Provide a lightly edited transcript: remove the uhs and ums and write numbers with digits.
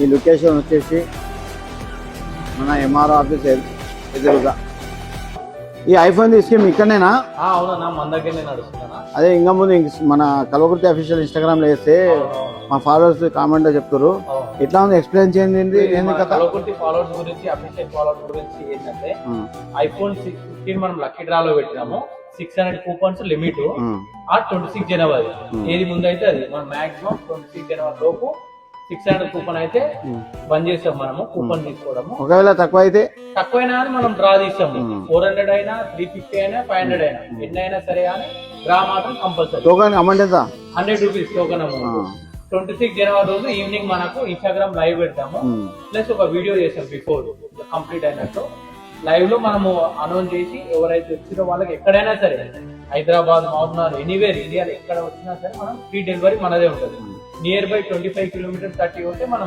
ఈ లొకేషన్ వచ్చేసి మన ఎంఆర్ఓ ఆఫీస్ ఎదురుగా. ఈ ఐఫోన్ స్కీమ్ ఇక్కడనేనా? అవునన్నా, మన దగ్గరనే నడుస్తున్నా. అదే ఇంకా ముందు మన కల్వకుర్తి అఫీషియల్ ఇన్స్టాగ్రామ్ లో వేస్తే మా ఫాలోవర్స్ కామెంట్ లో చెప్తారు. ఎట్లా ఉంది ఎక్స్ప్లెయిన్ చేయండి. కల్వకుర్తి ఫాలోవర్స్ గురించి, అఫీషియల్ ఫాలోవర్స్ గురించి ఏంటంటే ఐఫోన్ 16 మనం లక్కీ డ్రాలో పెట్టినాము. 600 కూపన్స్ లిమిట్. ఆ 26 జనవరి ఏది ముందైతే అది మనం మాక్సిమం 26 జనవరి లోపు 600 కూపన్ అయితే బంద్ చేస్తాం. మనము కూపన్ తీసుకోవడము. ఒకవేళ తక్కువైనా అని మనం డ్రా తీస్తాము. 400 అయినా, 350 అయినా, 500 అయినా, ఎన్ని అయినా సరే కానీ డ్రా మాత్రం కంపల్సరీ. టోకెన్ అమౌంట్ ఎంత? 100 రూపీస్ టోకెన్ అమౌంట్. 26 జనవరి రోజు ఈవినింగ్ మనకు ఇన్స్టాగ్రామ్ లైవ్ పెడతాము. ప్లస్ ఒక వీడియో చేస్తాం బిఫోర్ కంప్లీట్ అయినట్టు. లైవ్ లో మనము అనౌన్స్ చేసి ఎవరైతే వచ్చినో వాళ్ళకి ఎక్కడైనా సరే హైదరాబాద్, మహబూబ్నగర్, ఎనీవేర్ ఇండియాలో ఎక్కడ వచ్చినా సరే మనం ఫ్రీ డెలివరీ మనదే ఉంటుంది. నియర్ బై 25 కిలోమీటర్స్ 30 ఉంటే మనం